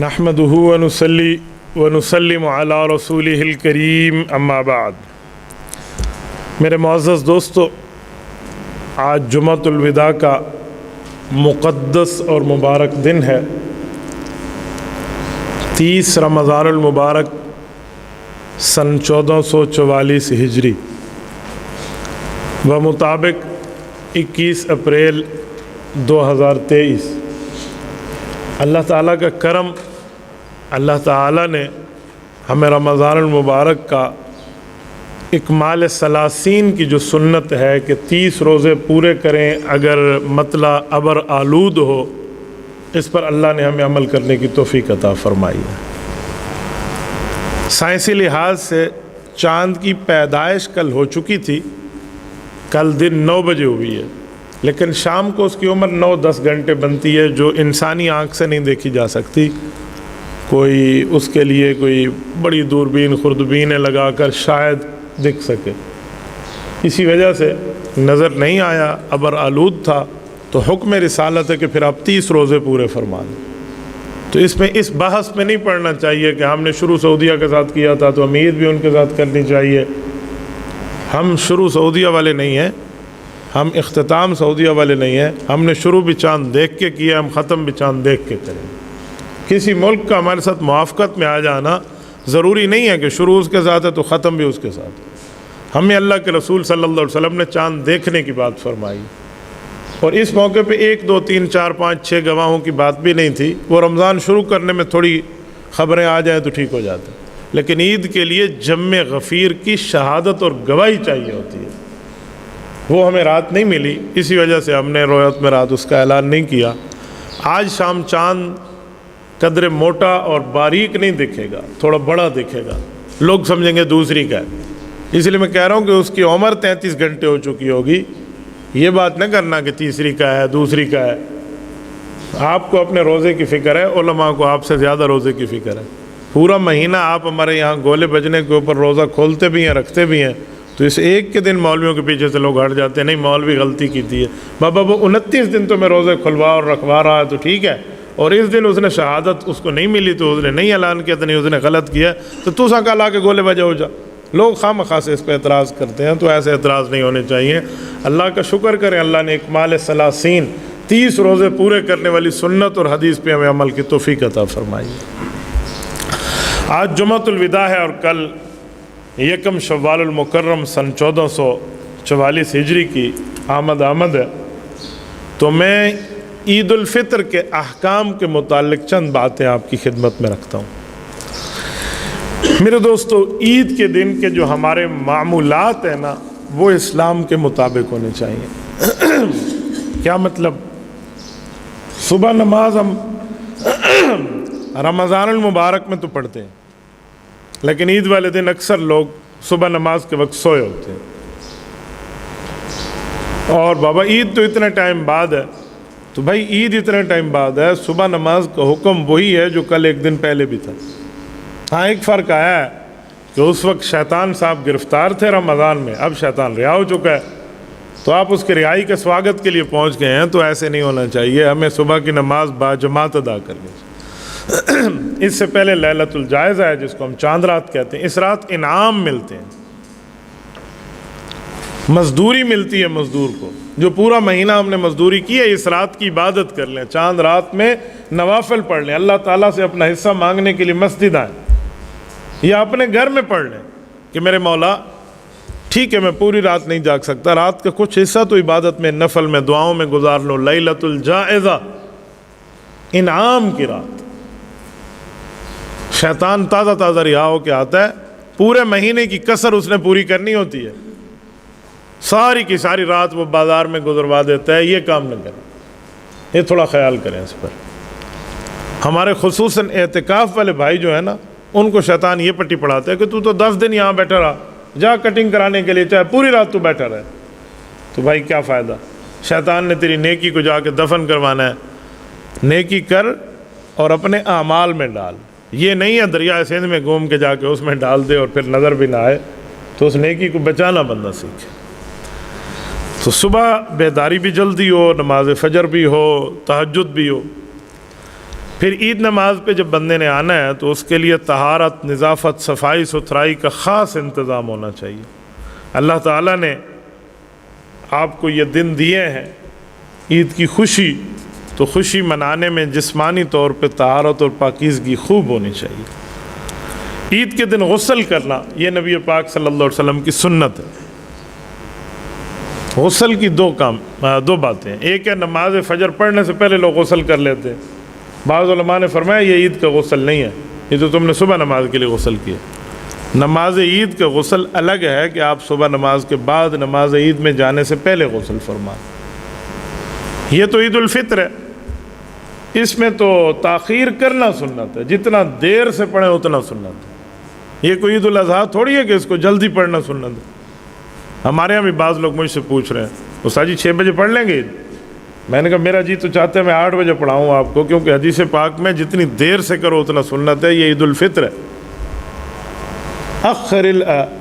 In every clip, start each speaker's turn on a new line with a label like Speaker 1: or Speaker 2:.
Speaker 1: نحمدہ ونصلی ونسلم علی رسولہ الکریم اما بعد۔ میرے معزز دوستو، آج جمعۃ الوداع کا مقدس اور مبارک دن ہے، 30 رمضان المبارک سن 1444 ہجری بمطابق 21 اپریل 2023۔ اللہ تعالیٰ کا کرم، اللہ تعالیٰ نے ہمیں رمضان المبارک کا اکمال ثلاثین کی جو سنت ہے کہ 30 روزے پورے کریں اگر مطلع ابر آلود ہو، اس پر اللہ نے ہمیں عمل کرنے کی توفیق عطا فرمائی ہے۔ سائنسی لحاظ سے چاند کی پیدائش کل ہو چکی تھی، کل دن 9 بجے ہوئی ہے، لیکن شام کو اس کی عمر 9-10 گھنٹے بنتی ہے، جو انسانی آنکھ سے نہیں دیکھی جا سکتی۔ کوئی اس کے لیے کوئی بڑی دوربین خوردبینیں لگا کر شاید دکھ سکے، اسی وجہ سے نظر نہیں آیا، ابر آلود تھا، تو حکم رسالت ہے کہ پھر آپ 30 روزے پورے فرما دیں۔ تو اس بحث میں نہیں پڑھنا چاہیے کہ ہم نے شروع سعودیہ کے ساتھ کیا تھا تو امید بھی ان کے ساتھ کرنی چاہیے۔ ہم شروع سعودیہ والے نہیں ہیں، ہم اختتام سعودیہ والے نہیں ہیں، ہم نے شروع بھی چاند دیکھ کے کیا، ہم ختم بھی چاند دیکھ کے کریں۔ کسی ملک کا ہمارے ساتھ موافقت میں آ جانا ضروری نہیں ہے کہ شروع اس کے ساتھ ہے تو ختم بھی اس کے ساتھ۔ ہمیں اللہ کے رسول صلی اللہ علیہ وسلم نے چاند دیکھنے کی بات فرمائی، اور اس موقع پہ 1 2 3 4 5 6 گواہوں کی بات بھی نہیں تھی۔ وہ رمضان شروع کرنے میں تھوڑی خبریں آ جائیں تو ٹھیک ہو جاتا ہے، لیکن عید کے لیے جم غفیر کی شہادت اور گواہی چاہیے ہوتی ہے، وہ ہمیں رات نہیں ملی، اسی وجہ سے ہم نے رویت میں رات اس کا اعلان نہیں کیا۔ آج شام چاند قدر موٹا اور باریک نہیں دکھے گا، تھوڑا بڑا دکھے گا، لوگ سمجھیں گے دوسری کا ہے، اس لیے میں کہہ رہا ہوں کہ اس کی عمر 33 گھنٹے ہو چکی ہوگی۔ یہ بات نہ کرنا کہ تیسری کا ہے، دوسری کا ہے۔ آپ کو اپنے روزے کی فکر ہے، علماء کو آپ سے زیادہ روزے کی فکر ہے۔ پورا مہینہ آپ ہمارے یہاں گولے بجنے کے اوپر روزہ کھولتے بھی ہیں، رکھتے بھی ہیں، تو اس ایک کے دن مولویوں کے پیچھے سے لوگ ہٹ جاتے ہیں، نہیں مولوی غلطی کی تھی ہے بابا، وہ 29 دن تو میں روزے کھلوا اور رکھوا رہا ہے تو ٹھیک ہے، اور اس دن اس نے شہادت اس کو نہیں ملی تو اس نے نہیں اعلان کیا تو نہیں، اس نے غلط کیا تو سا کا لا کے گولے بجے ہو جا۔ لوگ خواہ سے اس پہ اعتراض کرتے ہیں، تو ایسے اعتراض نہیں ہونے چاہیے۔ اللہ کا شکر کریں، اللہ نے اکمال ثلاثین 30 روزے پورے کرنے والی سنت اور حدیث پہ ہمیں عمل کی توفیق عطا فرمائی۔ آج جمعۃ الوداع ہے اور کل 1 شوال المکرم سن 1444 ہجری کی آمد ہے، تو میں عید الفطر کے احکام کے متعلق چند باتیں آپ کی خدمت میں رکھتا ہوں۔ میرے دوستو، عید کے دن کے جو ہمارے معمولات ہیں نا، وہ اسلام کے مطابق ہونے چاہیے۔ کیا مطلب؟ صبح نماز ہم رمضان المبارک میں تو پڑھتے ہیں، لیکن عید والے دن اکثر لوگ صبح نماز کے وقت سوئے ہوتے ہیں، اور بابا عید تو اتنے ٹائم بعد ہے، تو بھائی عید اتنے ٹائم بعد ہے، صبح نماز کا حکم وہی ہے جو کل ایک دن پہلے بھی تھا۔ ہاں ایک فرق آیا ہے کہ اس وقت شیطان صاحب گرفتار تھے رمضان میں، اب شیطان رہا ہو چکا ہے، تو آپ اس کے رہائی کے سواگت کے لیے پہنچ گئے ہیں، تو ایسے نہیں ہونا چاہیے، ہمیں صبح کی نماز باجماعت ادا کرنی چاہیے۔ اس سے پہلے لیلۃ الجائزہ ہے، جس کو ہم چاند رات کہتے ہیں، اس رات انعام ملتے ہیں، مزدوری ملتی ہے مزدور کو، جو پورا مہینہ ہم نے مزدوری کی ہے، اس رات کی عبادت کر لیں، چاند رات میں نوافل پڑھ لیں، اللہ تعالیٰ سے اپنا حصہ مانگنے کے لیے مسجد آئیں، یا اپنے گھر میں پڑھ لیں کہ میرے مولا ٹھیک ہے میں پوری رات نہیں جاگ سکتا، رات کا کچھ حصہ تو عبادت میں، نفل میں، دعاؤں میں گزار لو۔ لیلۃ الجائزہ، انعام کی رات، شیطان تازہ رہا ہو کے آتا ہے، پورے مہینے کی کسر اس نے پوری کرنی ہوتی ہے، ساری کی ساری رات وہ بازار میں گزروا دیتا ہے۔ یہ کام نہ کریں، یہ تھوڑا خیال کریں اس پر۔ ہمارے خصوصاً اعتکاف والے بھائی جو ہیں نا، ان کو شیطان یہ پٹی پڑھاتا ہے کہ تو 10 دن یہاں بیٹھا رہا، جا کٹنگ کرانے کے لیے، چاہے پوری رات تو بیٹھا رہے، تو بھائی کیا فائدہ؟ شیطان نے تیری نیکی کو جا کے دفن کروانا ہے۔ نیکی کر اور اپنے اعمال میں ڈال، یہ نہیں ہے دریائے سندھ میں گھوم کے جا کے اس میں ڈال دے اور پھر نظر بھی نہ آئے، تو اس نیکی کو بچانا بندہ سیکھے۔ تو صبح بیداری بھی جلدی ہو، نماز فجر بھی ہو، تہجد بھی ہو۔ پھر عید نماز پہ جب بندے نے آنا ہے تو اس کے لیے طہارت، نظافت، صفائی ستھرائی کا خاص انتظام ہونا چاہیے۔ اللہ تعالیٰ نے آپ کو یہ دن دیے ہیں عید کی خوشی، تو خوشی منانے میں جسمانی طور پہ طہارت اور پاکیزگی خوب ہونی چاہیے۔ عید کے دن غسل کرنا یہ نبی پاک صلی اللہ علیہ وسلم کی سنت ہے۔ غسل کی دو باتیں ہیں، ایک ہے نماز فجر پڑھنے سے پہلے لوگ غسل کر لیتے ہیں۔ بعض علماء نے فرمایا یہ عید کا غسل نہیں ہے، یہ تو تم نے صبح نماز کے لیے غسل کیا۔ نماز عید کا غسل الگ ہے کہ آپ صبح نماز کے بعد نماز عید میں جانے سے پہلے غسل فرمائیں۔ یہ تو عید الفطر ہے، اس میں تو تاخیر کرنا سنت ہے، جتنا دیر سے پڑھیں اتنا سنت ہے۔ یہ کوئی عید الاضحیٰ تھوڑی ہے کہ اس کو جلدی پڑھنا سنت ہے۔ ہمارے یہاں بھی بعض لوگ مجھ سے پوچھ رہے ہیں استاد جی 6 بجے پڑھ لیں گے عید؟ میں نے کہا میرا جی تو چاہتے ہیں میں 8 بجے پڑھاؤں آپ کو، کیونکہ حدیث پاک میں جتنی دیر سے کرو اتنا سنت ہے۔ یہ عید الفطر ہے،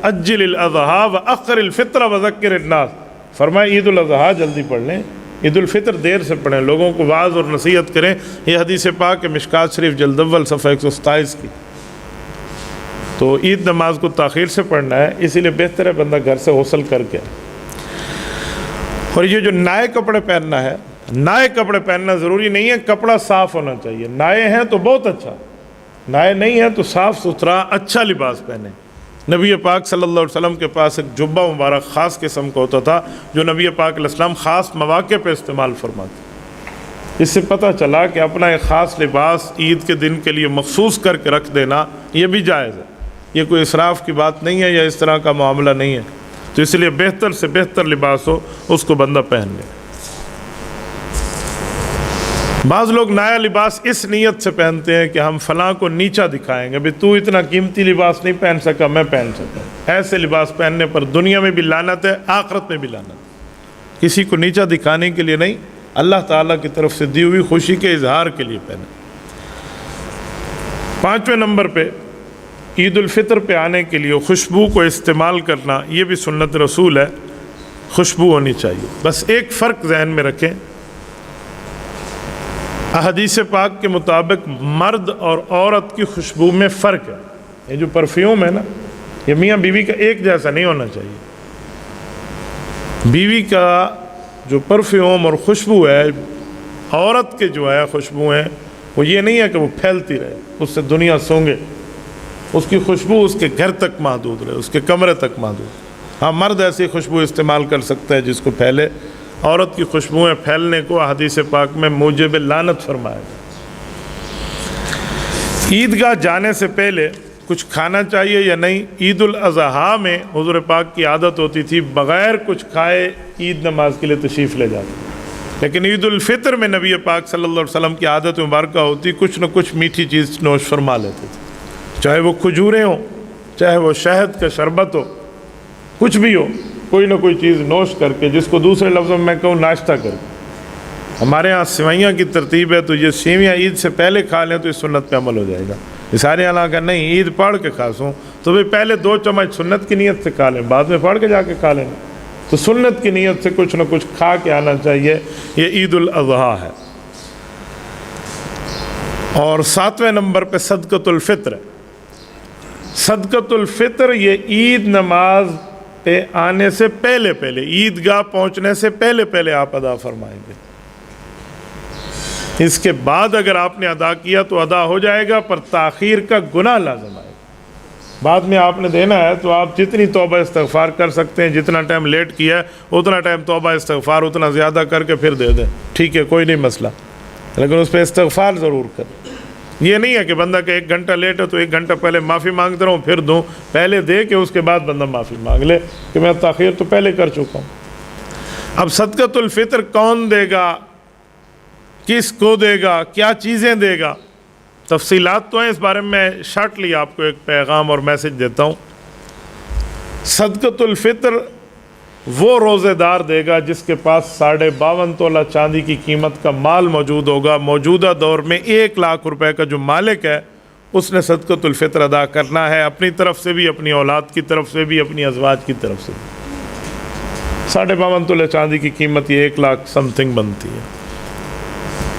Speaker 1: اجل الاضحیٰ واخر الفطر وذکر الناس، فرمایا عید الاضحیٰ جلدی پڑھ لیں، عید الفطر دیر سے پڑھیں، لوگوں کو واعظ اور نصیحت کریں۔ یہ حدیث پاک ہے مشکات شریف جلد اول صفحہ 127 کی۔ تو عید نماز کو تاخیر سے پڑھنا ہے، اسی لیے بہتر ہے بندہ گھر سے غسل کر کے۔ اور یہ جو نئے کپڑے پہننا ہے، نئے کپڑے پہننا ضروری نہیں ہے، کپڑا صاف ہونا چاہیے۔ نئے ہیں تو بہت اچھا، نئے نہیں ہیں تو صاف ستھرا اچھا لباس پہنیں۔ نبی پاک صلی اللہ علیہ وسلم کے پاس ایک جبہ مبارک خاص قسم کا ہوتا تھا جو نبی پاک علیہ السلام خاص مواقع پہ استعمال فرماتے۔ اس سے پتہ چلا کہ اپنا ایک خاص لباس عید کے دن کے لیے مخصوص کر کے رکھ دینا یہ بھی جائز ہے، یہ کوئی اسراف کی بات نہیں ہے یا اس طرح کا معاملہ نہیں ہے۔ تو اس لیے بہتر سے بہتر لباس ہو اس کو بندہ پہن لے۔ بعض لوگ نیا لباس اس نیت سے پہنتے ہیں کہ ہم فلاں کو نیچا دکھائیں گے، بھی تو اتنا قیمتی لباس نہیں پہن سکا میں پہن سکتا ہوں۔ ایسے لباس پہننے پر دنیا میں بھی لعنت ہے، آخرت میں بھی لعنت ہے۔ کسی کو نیچا دکھانے کے لیے نہیں، اللہ تعالیٰ کی طرف سے دی ہوئی خوشی کے اظہار کے لیے پہنے۔ 5ویں نمبر پہ عید الفطر پہ آنے کے لیے خوشبو کو استعمال کرنا یہ بھی سنت رسول ہے، خوشبو ہونی چاہیے۔ بس ایک فرق ذہن میں رکھیں، احادیث پاک کے مطابق مرد اور عورت کی خوشبو میں فرق ہے۔ یہ جو پرفیوم ہے نا، یہ میاں بیوی کا ایک جیسا نہیں ہونا چاہیے۔ بیوی کا جو پرفیوم اور خوشبو ہے، عورت کے جو ہے خوشبو ہیں، وہ یہ نہیں ہے کہ وہ پھیلتی رہے، اس سے دنیا سونگے۔ اس کی خوشبو اس کے گھر تک محدود رہے، اس کے کمرے تک محدود۔ ہاں مرد ایسی خوشبو استعمال کر سکتا ہے جس کو پھیلے، عورت کی خوشبوئیں پھیلنے کو حدیث پاک میں موجب لعنت فرمایا گیا۔ عیدگاہ جانے سے پہلے کچھ کھانا چاہیے یا نہیں؟ عید الاضحیٰ میں حضور پاک کی عادت ہوتی تھی بغیر کچھ کھائے عید نماز کے لیے تشریف لے جاتے، لیکن عید الفطر میں نبی پاک صلی اللہ علیہ وسلم کی عادت مبارکہ ہوتی کچھ نہ کچھ میٹھی چیز نوش فرما لیتے تھے، چاہے وہ کھجوریں ہوں، چاہے وہ شہد کا شربت ہو، کچھ بھی ہو، کوئی نہ کوئی چیز نوش کر کے، جس کو دوسرے لفظوں میں کہوں ناشتہ کر کے۔ ہمارے ہاں سوئیاں کی ترتیب ہے تو یہ سیویاں عید سے پہلے کھا لیں تو اس سنت پہ عمل ہو جائے گا۔ یہ سارے علاقہ نہیں، عید پڑھ کے کھاسوں تو بھی پہلے 2 چمچ سنت کی نیت سے کھا لیں، بعد میں پڑھ کے جا کے کھا لیں۔ تو سنت کی نیت سے کچھ نہ کچھ کھا کے آنا چاہیے، یہ عید الاضحیٰ ہے۔ اور 7ویں نمبر پہ صدقۃ الفطر ہے۔ صدقۃ الفطر یہ عید نماز پہ آنے سے پہلے عیدگاہ پہنچنے سے پہلے آپ ادا فرمائیں گے۔ اس کے بعد اگر آپ نے ادا کیا تو ادا ہو جائے گا، پر تاخیر کا گناہ لازم آئے گا۔ بعد میں آپ نے دینا ہے تو آپ جتنی توبہ استغفار کر سکتے ہیں، جتنا ٹائم لیٹ کیا ہے اتنا ٹائم توبہ استغفار اتنا زیادہ کر کے پھر دے دیں، ٹھیک ہے، کوئی نہیں مسئلہ، لیکن اس پہ استغفار ضرور کریں۔ یہ نہیں ہے کہ بندہ کہ 1 گھنٹہ لیٹ ہے تو 1 گھنٹہ پہلے معافی مانگتا رہوں پھر دوں، پہلے دے کے اس کے بعد بندہ معافی مانگ لے کہ میں تاخیر تو پہلے کر چکا ہوں۔ اب صدقۃ الفطر کون دے گا، کس کو دے گا، کیا چیزیں دے گا، تفصیلات تو ہیں، اس بارے میں شارٹلی آپ کو ایک پیغام اور میسج دیتا ہوں۔ صدقۃ الفطر وہ روزے دار دے گا جس کے پاس 52.5 تولہ چاندی کی قیمت کا مال موجود ہوگا۔ موجودہ دور میں 1 لاکھ روپے کا جو مالک ہے اس نے صدقۃ الفطر ادا کرنا ہے، اپنی طرف سے بھی، اپنی اولاد کی طرف سے بھی، اپنی ازواج کی طرف سے بھی۔ 52.5 تولہ چاندی کی قیمت یہ 1 لاکھ سم تھنگ بنتی ہے۔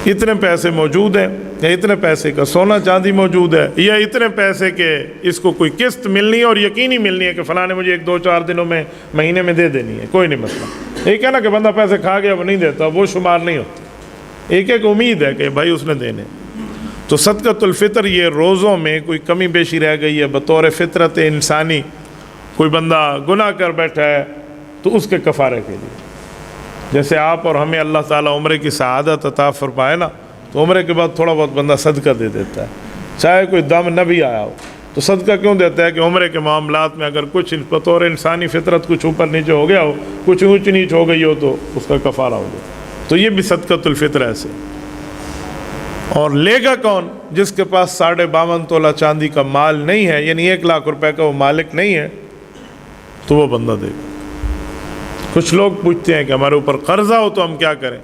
Speaker 1: اتنے پیسے موجود ہیں یا اتنے پیسے کا سونا چاندی موجود ہے یا اتنے پیسے کے اس کو کوئی قسط ملنی ہے اور یقینی ملنی ہے کہ فلاں نے مجھے 1-2-4 دنوں میں مہینے میں دے دینی ہے، کوئی نہیں مسئلہ۔ ایک ہے نا کہ بندہ پیسے کھا گیا وہ نہیں دیتا، وہ شمار نہیں ہوتا، ایک امید ہے کہ بھائی اس نے دینے۔ تو صدقۃ الفطر یہ روزوں میں کوئی کمی بیشی رہ گئی ہے بطور فطرت انسانی، کوئی بندہ گناہ کر بیٹھا ہے تو اس کے کفارے کے لیے، جیسے آپ اور ہمیں اللہ تعالیٰ عمرے کی سعادت عطا فرمائے نا، تو عمرے کے بعد تھوڑا بہت بندہ صدقہ دے دیتا ہے، چاہے کوئی دم نہ بھی آیا ہو تو صدقہ کیوں دیتا ہے کہ عمرے کے معاملات میں اگر کچھ بطور انسانی فطرت کچھ اوپر نیچے ہو گیا ہو، کچھ اونچ نیچ ہو گئی ہو تو اس کا کفارہ ہو گیا۔ تو یہ بھی صدقۃ الفطر ایسے۔ اور لے گا کون؟ جس کے پاس 52.5 تولہ چاندی کا مال نہیں ہے، یعنی 1 لاکھ روپے کا وہ مالک نہیں ہے، تو وہ بندہ دے گا۔ کچھ لوگ پوچھتے ہیں کہ ہمارے اوپر قرضہ ہو تو ہم کیا کریں؟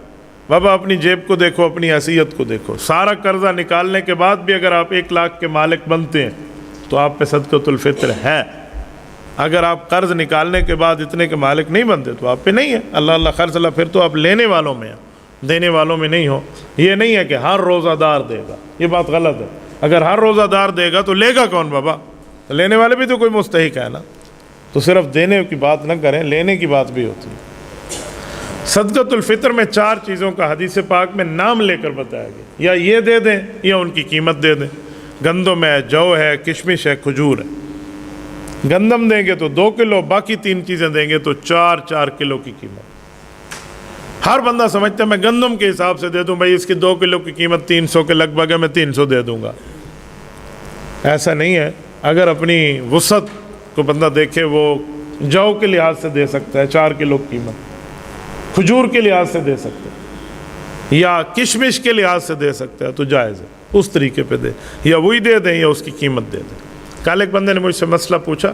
Speaker 1: بابا اپنی جیب کو دیکھو، اپنی حیثیت کو دیکھو، سارا قرضہ نکالنے کے بعد بھی اگر آپ 1 لاکھ کے مالک بنتے ہیں تو آپ پہ صدقۃ الفطر ہے۔ اگر آپ قرض نکالنے کے بعد اتنے کے مالک نہیں بنتے تو آپ پہ نہیں ہے۔ اللہ خرچ اللہ، پھر تو آپ لینے والوں میں ہیں، دینے والوں میں نہیں ہو۔ یہ نہیں ہے کہ ہر روزہ دار دے گا، یہ بات غلط ہے۔ اگر ہر روزہ دار دے گا تو لے گا کون بابا؟ لینے والے بھی تو کوئی مستحق ہے نا۔ تو صرف دینے کی بات نہ کریں، لینے کی بات بھی ہوتی ہے۔ صدقۃ الفطر میں 4 چیزوں کا حدیث پاک میں نام لے کر بتایا گیا، یا یہ دے دیں یا ان کی قیمت دے دیں۔ گندم ہے، جو ہے، کشمش ہے، کھجور ہے۔ گندم دیں گے تو 2 کلو، باقی 3 چیزیں دیں گے تو 4 کلو کی قیمت۔ ہر بندہ سمجھتا ہے میں گندم کے حساب سے دے دوں، بھائی اس کی 2 کلو کی قیمت 300 کے لگ بھگ ہے، میں 300 دے دوں گا۔ ایسا نہیں ہے۔ اگر اپنی وسعت کو بندہ دیکھے، وہ جو کے لحاظ سے دے سکتا ہے 4 کلو کی قیمت، کھجور کے لحاظ سے دے سکتا ہے یا کشمش کے لحاظ سے دے سکتا ہے تو جائز ہے، اس طریقے پہ دے، یا وہی دے دیں یا اس کی قیمت دے دیں۔ کل ایک بندے نے مجھ سے مسئلہ پوچھا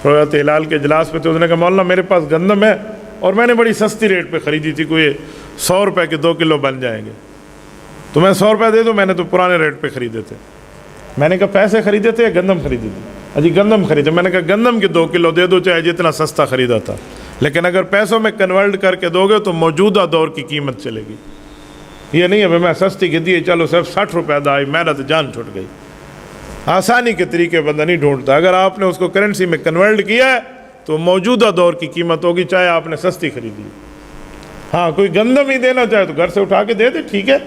Speaker 1: روایت ہلال کے اجلاس پہ، تو اس نے کہا مولانا میرے پاس گندم ہے اور میں نے بڑی سستی ریٹ پہ خریدی تھی، کوئی 100 روپے کے 2 کلو بن جائیں گے، تو میں 100 روپے دے دوں؟ میں نے تو پرانے ریٹ پہ خریدے تھے۔ میں نے کہا پیسے خریدے تھے یا گندم خریدی تھی؟ اجی گندم خریدے۔ میں نے کہا گندم کے 2 کلو دے دو چاہے جتنا سستا خریدا تھا، لیکن اگر پیسوں میں کنورٹ کر کے دو گے تو موجودہ دور کی قیمت چلے گی۔ یہ نہیں ہے میں سستی خریدی ہے چلو صرف 60 روپے دائی، میرا تو جان چھوٹ گئی۔ آسانی کے طریقے بندہ نہیں ڈھونڈتا، اگر آپ نے اس کو کرنسی میں کنورٹ کیا ہے تو موجودہ دور کی قیمت ہوگی، چاہے آپ نے سستی خریدی۔ ہاں کوئی گندم ہی دینا چاہے تو گھر سے اٹھا کے دے دے، ٹھیک ہے،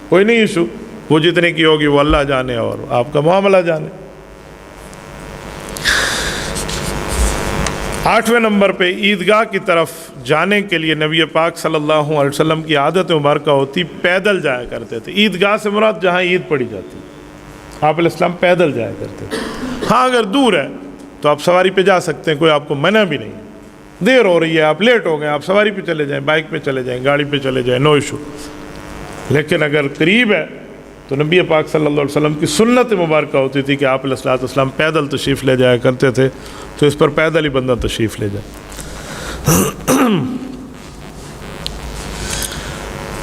Speaker 1: کوئی نہیں ایشو، وہ جتنے کی ہوگی وہ اللہ جانے اور آپ کا معاملہ جانے۔ 8ویں نمبر پہ عیدگاہ کی طرف جانے کے لیے نبی پاک صلی اللہ علیہ وسلم کی عادت مبارکہ ہوتی، پیدل جایا کرتے تھے۔ عیدگاہ سے مراد جہاں عید پڑھی جاتی، آپ علیہ السلام پیدل جایا کرتے تھے۔ ہاں اگر دور ہے تو آپ سواری پہ جا سکتے ہیں، کوئی آپ کو منع بھی نہیں، دیر ہو رہی ہے، آپ لیٹ ہو گئے، آپ سواری پہ چلے جائیں، بائک پہ چلے جائیں، گاڑی پہ چلے جائیں، نو ایشو۔ لیکن اگر قریب ہے تو نبی پاک صلی اللہ علیہ وسلم کی سنت مبارکہ ہوتی تھی کہ آپ علیہ السلام پیدل تشریف لے جایا کرتے تھے، تو اس پر پیدل ہی بندہ تشریف لے جائے۔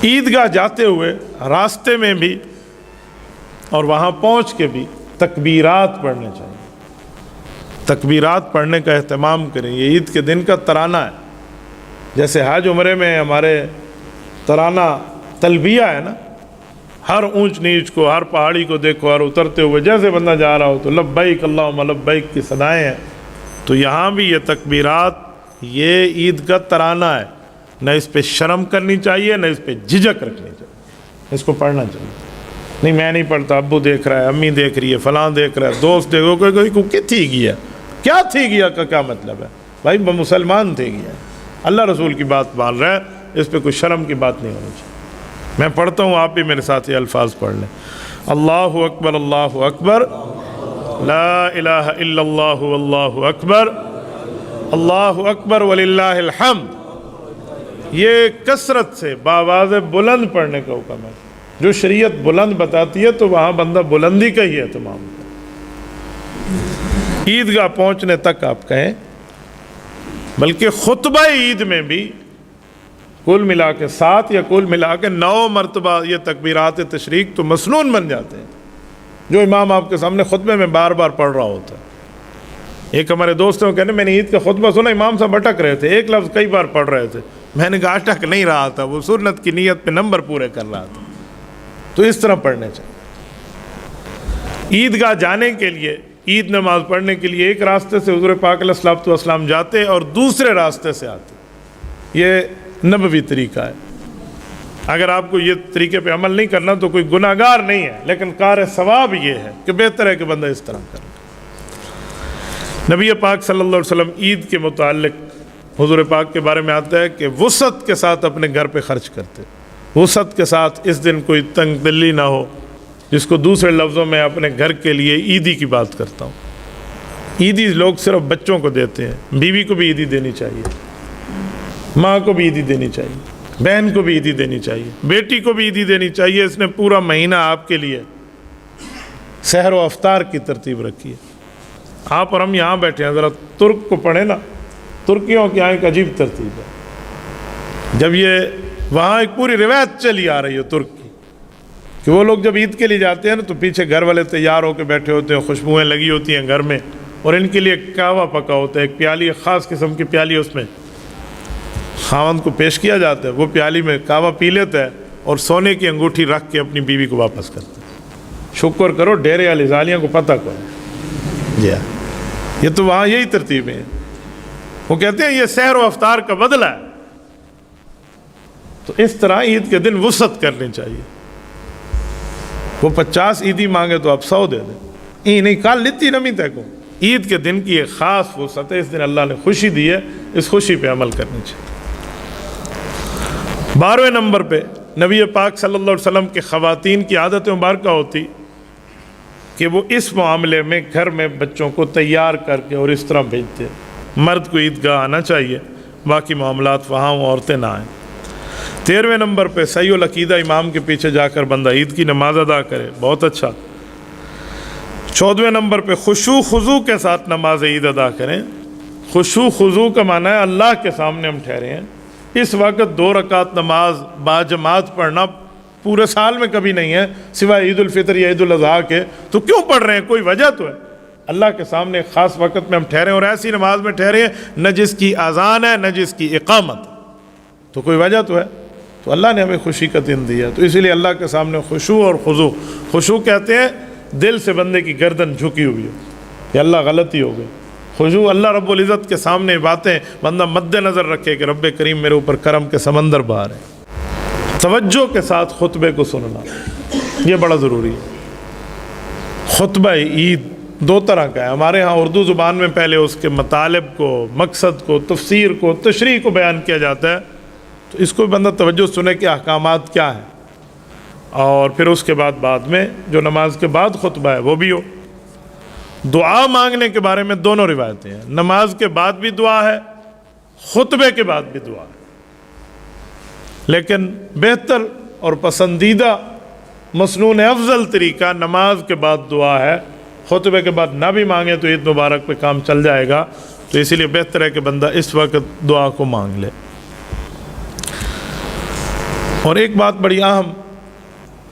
Speaker 1: عیدگاہ جاتے ہوئے راستے میں بھی اور وہاں پہنچ کے بھی تکبیرات پڑھنے چاہیے۔ تکبیرات پڑھنے کا اہتمام کریں، یہ عید کے دن کا ترانہ ہے۔ جیسے حج عمرے میں ہمارے ترانہ تلبیہ ہے نا، ہر اونچ نیچ کو، ہر پہاڑی کو دیکھو، ہر اترتے ہوئے جیسے بندہ جا رہا ہو تو لبیک اللہم لبیک کی صدائیں ہیں۔ تو یہاں بھی یہ تکبیرات، یہ عید کا ترانہ ہے، نہ اس پہ شرم کرنی چاہیے، نہ اس پہ جھجک رکھنی چاہیے، اس کو پڑھنا چاہیے۔ نہیں میں نہیں پڑھتا، ابو دیکھ رہا ہے، امی دیکھ رہی ہے، فلاں دیکھ رہا ہے، دوست دیکھو، کوئی کو تھی گیا، کیا تھی گیا کا کیا مطلب ہے؟ بھائی مسلمان تھے گیا، اللہ رسول کی بات مان رہا ہے، اس پہ کوئی شرم کی بات نہیں ہونی چاہیے۔ میں پڑھتا ہوں، آپ بھی میرے ساتھ یہ الفاظ پڑھ لیں۔ اللہ اکبر، اللہ اکبر، لا الہ الا اللہ، واللہ اکبر، اللہ اکبر وللہ الحمد۔ یہ کثرت سے باواز بلند پڑھنے کا حکم ہے۔ جو شریعت بلند بتاتی ہے تو وہاں بندہ بلندی کا ہی اہتمام کرے۔ عیدگاہ پہنچنے تک آپ کہیں، بلکہ خطبہ عید میں بھی کل ملا کے 7 یا کل ملا کے 9 مرتبہ یہ تکبیرات تشریق تو مسنون بن جاتے ہیں، جو امام آپ کے سامنے خطبے میں بار بار پڑھ رہا ہوتا ہے۔ ایک ہمارے دوستوں کہنے میں نے عید کا خطبہ سنا، امام صاحب اٹک رہے تھے، ایک لفظ کئی بار پڑھ رہے تھے۔ میں نے کہا اٹک نہیں رہا تھا، وہ سنت کی نیت پہ نمبر پورے کر رہا تھا۔ تو اس طرح پڑھنے چاہیے۔ عید گاہ جانے کے لیے، عید نماز پڑھنے کے لیے ایک راستے سے حضور پاک علیہ الصلوۃ والسلام جاتے اور دوسرے راستے سے آتے، یہ نبوی طریقہ ہے۔ اگر آپ کو یہ طریقے پہ عمل نہیں کرنا تو کوئی گناہ گار نہیں ہے، لیکن کار ثواب یہ ہے کہ بہتر ہے کہ بندہ اس طرح کرے۔ نبی پاک صلی اللہ علیہ وسلم عید کے متعلق حضور پاک کے بارے میں آتا ہے کہ وسعت کے ساتھ اپنے گھر پہ خرچ کرتے، وسعت کے ساتھ، اس دن کوئی تنگ دلی نہ ہو، جس کو دوسرے لفظوں میں اپنے گھر کے لیے عیدی کی بات کرتا ہوں۔ عیدی لوگ صرف بچوں کو دیتے ہیں، بیوی کو بھی عیدی دینی چاہیے، ماں کو بھی عیدی دینی چاہیے، بہن کو بھی عیدی دینی چاہیے، بیٹی کو بھی عیدی دینی چاہیے۔ اس نے پورا مہینہ آپ کے لیے سحر و افطار کی ترتیب رکھی ہے۔ آپ اور ہم یہاں بیٹھے ہیں، ذرا ترک کو پڑھیں نا، ترکیوں کی یہاں ایک عجیب ترتیب ہے۔ جب یہ وہاں ایک پوری روایت چلی آ رہی ہے ترک کی کہ وہ لوگ جب عید کے لیے جاتے ہیں نا تو پیچھے گھر والے تیار ہو کے بیٹھے ہوتے ہیں، خوشبوئیں لگی ہوتی ہیں گھر میں، اور ان کے لیے کہوہ پکا ہوتا ہے، ایک پیالی، ایک خاص قسم کی پیالی، اس میں خاوند کو پیش کیا جاتا ہے، وہ پیالی میں کہوہ پی لیتا ہے اور سونے کی انگوٹھی رکھ کے اپنی بیوی کو واپس کرتا ہے۔ شکر کرو ڈیرے والی زالیاں کو پتہ کرو۔ جی ہاں، یہ تو وہاں یہی ترتیبیں ہیں۔ وہ کہتے ہیں یہ سحر و افطار کا بدلہ ہے۔ تو اس طرح عید کے دن وسعت کرنی چاہیے۔ وہ 50 عیدی مانگے تو آپ 100 دے دیں، این نہیں کال لیتی نمی تے کو۔ عید کے دن کی ایک خاص وسعت ہے، اس دن اللہ نے خوشی دی ہے، اس خوشی پہ عمل کرنی چاہیے۔ 12ویں نمبر پہ نبی پاک صلی اللہ علیہ وسلم کے خواتین کی عادت مبارکہ ہوتی کہ وہ اس معاملے میں گھر میں بچوں کو تیار کر کے اور اس طرح بھیجتے۔ مرد کو عید گاہ آنا چاہیے، باقی معاملات وہاں عورتیں نہ آئیں۔ 13ویں نمبر پہ صحیح العقیدہ امام کے پیچھے جا کر بندہ عید کی نماز ادا کرے، بہت اچھا۔ 14ویں نمبر پہ خشوع خضوع کے ساتھ نماز عید ادا کریں۔ خشوع خضوع کا معنی ہے اللہ کے سامنے ہم ٹھہرے ہیں۔ اس وقت 2 رکعت نماز باجماعت پڑھنا پورے سال میں کبھی نہیں ہے، سوائے عید الفطر یا عید الاضحیٰ کے، تو کیوں پڑھ رہے ہیں؟ کوئی وجہ تو ہے۔ اللہ کے سامنے خاص وقت میں ہم ٹھہرے اور ایسی نماز میں ٹھہرے ہیں نہ جس کی اذان ہے نہ جس کی اقامت، تو کوئی وجہ تو ہے۔ تو اللہ نے ہمیں خوشی کا دن دیا، تو اسی لیے اللہ کے سامنے خشوع اور خضوع۔ خشوع کہتے ہیں دل سے بندے کی گردن جھکی ہوئی ہو کہ اللہ غلطی ہو گئی۔ خضوع اللہ رب العزت کے سامنے باتیں بندہ مد نظر رکھے کہ رب کریم میرے اوپر کرم کے سمندر بہا رہے ہیں۔ توجہ کے ساتھ خطبے کو سننا یہ بڑا ضروری ہے۔ خطبہ عید 2 طرح کا ہے ہمارے ہاں اردو زبان میں، پہلے اس کے مطالب کو، مقصد کو، تفسیر کو، تشریح کو بیان کیا جاتا ہے، تو اس کو بندہ توجہ سنے کہ احکامات کیا ہیں، اور پھر اس کے بعد میں جو نماز کے بعد خطبہ ہے وہ بھی ہو۔ دعا مانگنے کے بارے میں دونوں روایتیں ہیں، نماز کے بعد بھی دعا ہے، خطبے کے بعد بھی دعا ہے، لیکن بہتر اور پسندیدہ مسنون افضل طریقہ نماز کے بعد دعا ہے۔ خطبے کے بعد نہ بھی مانگے تو عید مبارک پہ کام چل جائے گا، تو اسی لیے بہتر ہے کہ بندہ اس وقت دعا کو مانگ لے۔ اور ایک بات بڑی اہم،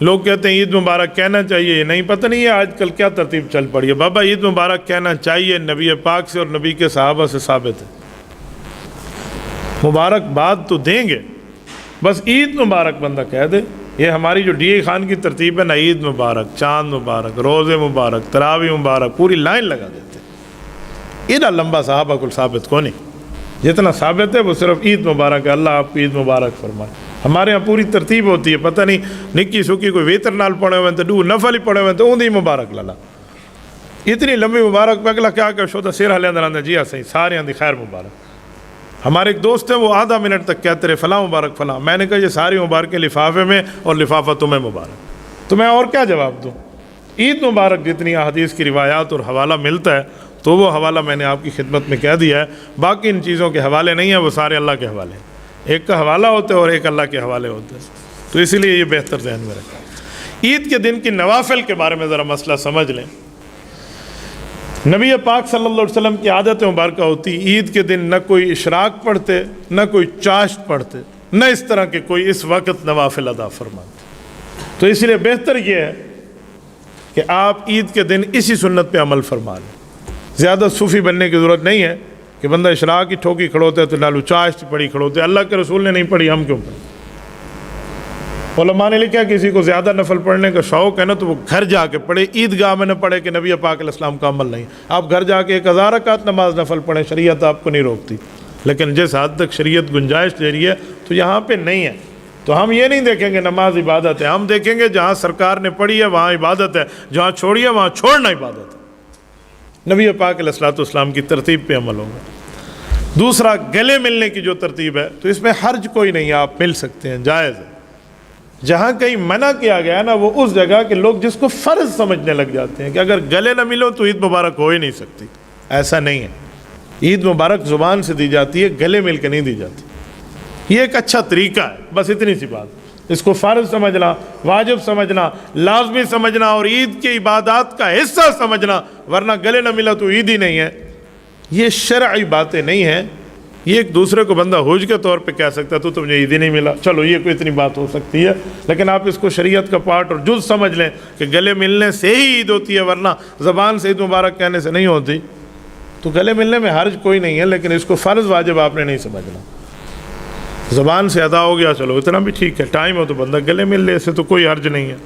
Speaker 1: لوگ کہتے ہیں عید مبارک کہنا چاہیے، نہیں پتہ نہیں ہے آج کل کیا ترتیب چل پڑی ہے۔ بابا عید مبارک کہنا چاہیے، نبی پاک سے اور نبی کے صحابہ سے ثابت ہے۔ مبارکباد تو دیں گے، بس عید مبارک بندہ کہہ دے۔ یہ ہماری جو ڈی اے خان کی ترتیب ہے نا، عید مبارک، چاند مبارک، روزے مبارک، تراویح مبارک، پوری لائن لگا دیتے۔ اتنا لمبا صحابہ کو ثابت کو نہیں، جتنا ثابت ہے وہ صرف عید مبارک ہے، اللہ آپ کو عید مبارک فرمائے۔ ہمارے ہاں پوری ترتیب ہوتی ہے، پتہ نہیں نکی سکی کوئی ویتر نال پڑھے ہوئے ہیں تو 2 نفل ہی پڑھے ہوئے ہیں تو اندھی مبارک لالا، اتنی لمبی مبارک پہ اگلا کیا کہ شوتا سیر حلے اندر جی ہاں صحیح سارے اندھی خیر مبارک۔ ہمارے ایک دوست ہیں، وہ آدھا منٹ تک کہتے رہے فلاں مبارک فلاں، میں نے کہا یہ ساری مبارکیں لفافے میں اور لفافہ تمہیں مبارک، تو میں اور کیا جواب دوں؟ عید مبارک جتنی احادیث کی روایات اور حوالہ ملتا ہے تو وہ حوالہ میں نے آپ کی خدمت میں کہہ دیا ہے، باقی ان چیزوں کے حوالے نہیں ہیں، وہ سارے اللہ کے حوالے ہیں، ایک کا حوالہ ہوتا ہے اور ایک اللہ کے حوالے ہوتے ہیں، تو اسی لیے یہ بہتر ذہن میں رکھیں۔ عید کے دن کی نوافل کے بارے میں ذرا مسئلہ سمجھ لیں۔ نبی پاک صلی اللہ علیہ وسلم کی عادت مبارکہ ہوتی عید کے دن نہ کوئی اشراق پڑھتے نہ کوئی چاشت پڑھتے، نہ اس طرح کے کوئی اس وقت نوافل ادا فرماتے، تو اس لیے بہتر یہ ہے کہ آپ عید کے دن اسی سنت پہ عمل فرما لیں۔ زیادہ صوفی بننے کی ضرورت نہیں ہے کہ بندہ اشراق کی ٹھوکی کھڑوتے تو نالو چاشت پڑھی کھڑوتے، اللہ کے رسول نے نہیں پڑھی، ہم کیوں پڑھی؟ علماء نے لکھا کسی کو زیادہ نفل پڑھنے کا شوق ہے نا تو وہ گھر جا کے پڑھے، عیدگاہ میں نہ پڑھے کہ نبی پاک علیہ السلام کا عمل نہیں۔ آپ گھر جا کے 1000 رکعت نماز نفل پڑھیں، شریعت آپ کو نہیں روکتی، لیکن جس حد تک شریعت گنجائش دے رہی ہے تو یہاں پہ نہیں ہے۔ تو ہم یہ نہیں دیکھیں گے نماز عبادت ہے، ہم دیکھیں گے جہاں سرکار نے پڑھی ہے وہاں عبادت ہے، جہاں چھوڑی ہے وہاں چھوڑنا عبادت ہے۔ نبی پاک علیہ السلام کی ترتیب پہ عمل ہوگا۔ دوسرا، گلے ملنے کی جو ترتیب ہے تو اس میں حرج کوئی نہیں ہے، آپ مل سکتے ہیں، جائز ہے۔ جہاں کہیں منع کیا گیا نا وہ اس جگہ کہ لوگ جس کو فرض سمجھنے لگ جاتے ہیں کہ اگر گلے نہ ملو تو عید مبارک ہو ہی نہیں سکتی۔ ایسا نہیں ہے، عید مبارک زبان سے دی جاتی ہے، گلے مل کے نہیں دی جاتی۔ یہ ایک اچھا طریقہ ہے، بس اتنی سی بات۔ اس کو فرض سمجھنا، واجب سمجھنا، لازمی سمجھنا اور عید کے عبادات کا حصہ سمجھنا، ورنہ گلے نہ ملا تو عید ہی نہیں ہے، یہ شرعی باتیں نہیں ہیں۔ یہ ایک دوسرے کو بندہ حج کے طور پہ کہہ سکتا تو تمہیں عید ہی نہیں ملا، چلو یہ کوئی اتنی بات ہو سکتی ہے، لیکن آپ اس کو شریعت کا پارٹ اور جز سمجھ لیں کہ گلے ملنے سے ہی عید ہوتی ہے، ورنہ زبان سے عید مبارک کہنے سے نہیں ہوتی۔ تو گلے ملنے میں حرج کوئی نہیں ہے، لیکن اس کو فرض واجب آپ نے نہیں سمجھنا۔ زبان سے ادا ہو گیا چلو اتنا بھی ٹھیک ہے، ٹائم ہو تو بندہ گلے مل لے، اسے تو کوئی حرج نہیں ہے۔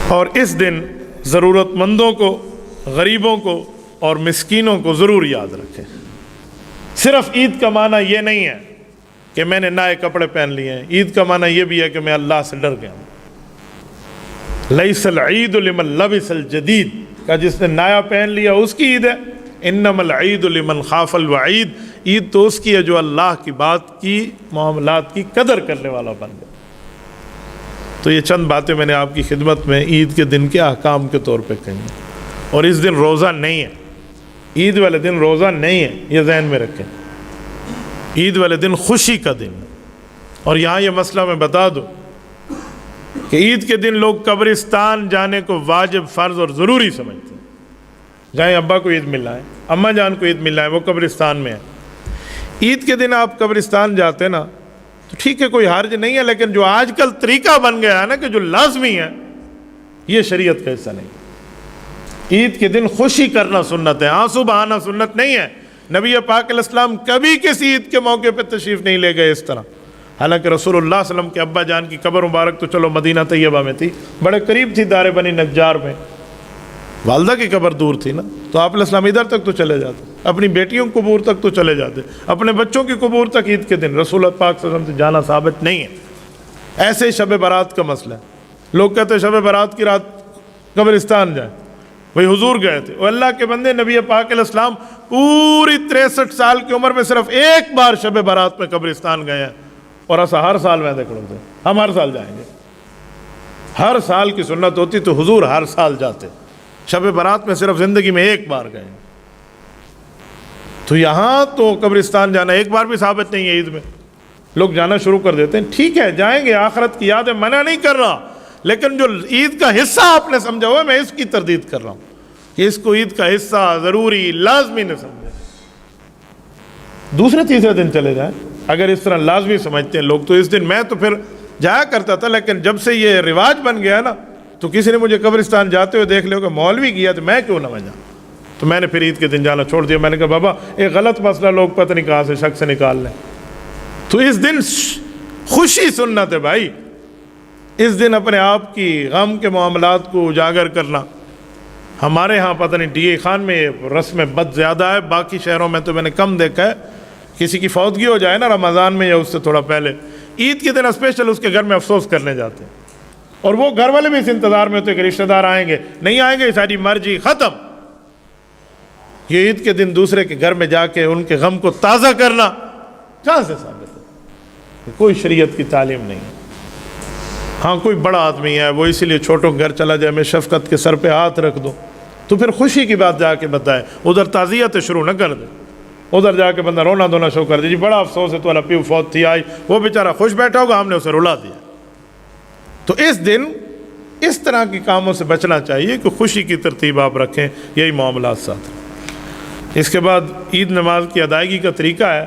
Speaker 1: اور اس دن ضرورت مندوں کو، غریبوں کو اور مسکینوں کو ضرور یاد رکھیں۔ صرف عید کا معنی یہ نہیں ہے کہ میں نے نئے کپڑے پہن لیے ہیں، عید کا معنی یہ بھی ہے کہ میں اللہ سے ڈر گیا ہوں۔ لیس العید لمن لبس الجدید کا جس نے نیا پہن لیا اس کی عید ہے، انما العید لمن خاف الوعید، عید تو اس کی ہے جو اللہ کی بات کی، معاملات کی قدر کرنے والا بن گیا۔ تو یہ چند باتیں میں نے آپ کی خدمت میں عید کے دن کے احکام کے طور پہ کہیں۔ اور اس دن روزہ نہیں ہے، عید والے دن روزہ نہیں ہے، یہ ذہن میں رکھیں۔ عید والے دن خوشی کا دن ہے۔ اور یہاں یہ مسئلہ میں بتا دوں کہ عید کے دن لوگ قبرستان جانے کو واجب، فرض اور ضروری سمجھتے ہیں۔ جائیں ابا کو عید ملنا ہے، اماں جان کو عید ملنا ہے، وہ قبرستان میں ہے۔ عید کے دن آپ قبرستان جاتے نا تو ٹھیک ہے کوئی حرج نہیں ہے، لیکن جو آج کل طریقہ بن گیا ہے نا کہ جو لازمی ہے، یہ شریعت کا حصہ نہیں۔ عید کے دن خوشی کرنا سنت ہے، آنسو بہانا سنت نہیں ہے۔ نبی پاک علیہ السلام کبھی کسی عید کے موقع پہ تشریف نہیں لے گئے اس طرح۔ حالانکہ رسول اللہ صلی اللہ علیہ وسلم کے ابا جان کی قبر مبارک تو چلو مدینہ طیبہ میں تھی، بڑے قریب تھی دار بنی نجار میں، والدہ کی قبر دور تھی نا، تو آپ علیہ السلام ادھر تک تو چلے جاتے، اپنی بیٹیوں کی قبور تک تو چلے جاتے، اپنے بچوں کی قبور تک عید کے دن رسول اللہ پاک صلی اللہ علیہ وسلم سے جانا ثابت نہیں ہے۔ ایسے ہی شب برات کا مسئلہ ہے، لوگ کہتے ہیں شب برات کی رات قبرستان جائیں، وہی حضور گئے تھے، وہ اللہ کے بندے نبی پاک علیہ السلام پوری 63 سال کی عمر میں صرف ایک بار شب برات میں قبرستان گئے ہیں، اور ایسا ہر سال ویندے کھڑے ہوتے ہیں، ہم ہر سال جائیں گے۔ ہر سال کی سنت ہوتی تو حضور ہر سال جاتے، شب برات میں صرف زندگی میں ایک بار گئے۔ تو یہاں تو قبرستان جانا ایک بار بھی ثابت نہیں ہے، عید میں لوگ جانا شروع کر دیتے ہیں۔ ٹھیک ہے جائیں گے، آخرت کی یاد ہے، منع نہیں کر رہا، لیکن جو عید کا حصہ آپ نے سمجھا ہوا ہے میں اس کی تردید کر رہا ہوں کہ اس کو عید کا حصہ ضروری لازمی نہ سمجھے۔ دوسرے تیسرے دن چلے جائیں اگر اس طرح لازمی سمجھتے ہیں لوگ، تو اس دن میں تو پھر جایا کرتا تھا، لیکن جب سے یہ رواج بن گیا نا تو کسی نے مجھے قبرستان جاتے ہوئے دیکھ لیا کہ مولوی کیا تو میں کیوں نہ جاؤں، تو میں نے پھر عید کے دن جانا چھوڑ دیا۔ میں نے کہا بابا ایک غلط مسئلہ لوگ پتہ نہیں کہاں سے شک سے نکال لیں۔ تو اس دن خوشی سنت ہے بھائی، اس دن اپنے آپ کی غم کے معاملات کو اجاگر کرنا۔ ہمارے ہاں پتہ نہیں ڈی اے خان میں رسم بد زیادہ ہے، باقی شہروں میں تو میں نے کم دیکھا ہے۔ کسی کی فوتگی ہو جائے نا رمضان میں یا اس سے تھوڑا پہلے، عید کے دن اسپیشل اس کے گھر میں افسوس کرنے جاتے ہیں، اور وہ گھر والے بھی اس انتظار میں ہوتے ہیں کہ رشتہ دار آئیں گے نہیں آئیں گے، ساری مرضی ختم۔ یہ عید کے دن دوسرے کے گھر میں جا کے ان کے غم کو تازہ کرنا کہاں سے ثابت ہے؟ کوئی شریعت کی تعلیم نہیں ہے۔ ہاں کوئی بڑا آدمی ہے وہ اسی لیے چھوٹوں گھر چلا جائے، میں شفقت کے سر پہ ہاتھ رکھ دوں، تو پھر خوشی کی بات جا کے بتائے، ادھر تعزیت شروع نہ کر دے، ادھر جا کے بندہ رونا دھونا شروع کر دے، جی بڑا افسوس ہے تو اللہ پیو فوت تھی آئی، وہ بیچارہ خوش بیٹھا ہوگا، ہم نے اسے رلا دیا۔ تو اس دن اس طرح کے کاموں سے بچنا چاہیے کہ خوشی کی ترتیب آپ رکھیں، یہی معاملات ساتھ۔ اس کے بعد عید نماز کی ادائیگی کا طریقہ ہے،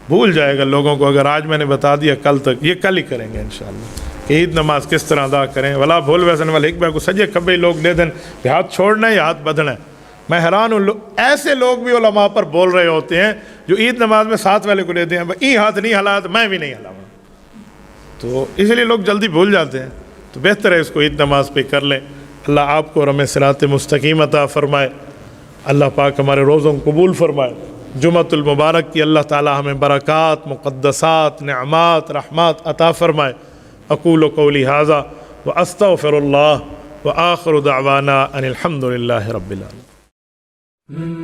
Speaker 1: بھول جائے گا لوگوں کو اگر آج میں نے بتا دیا کل تک، یہ کل ہی کریں گے انشاءاللہ کہ عید نماز کس طرح ادا کریں۔ ولا بھول ویسن والے ایک بار کو سجے کھبے لوگ دے دیں کہ ہاتھ چھوڑنا ہے یا ہاتھ بدھنا ہے۔ میں حیران ہوں، ایسے لوگ بھی علماء پر بول رہے ہوتے ہیں جو عید نماز میں ساتھ والے کو دے دیں ای ہاتھ نہیں ہلا تو میں بھی نہیں ہلاؤں، تو اس لیے لوگ جلدی بھول جاتے ہیں. تو بہتر ہے اس کو عید نماز پہ کر لیں. اللہ آپ کو اور ہمیں صراط مستقیم عطا فرمائے. اللہ پاک ہمارے روزوں کو قبول فرمائے. جمعۃ المبارک کی اللہ تعالی ہمیں برکات، مقدسات، نعمات، رحمات عطا فرمائے. اقول قولی ھذا واستغفر اللہ وآخر دعوانا ان الحمد للہ رب العالمین.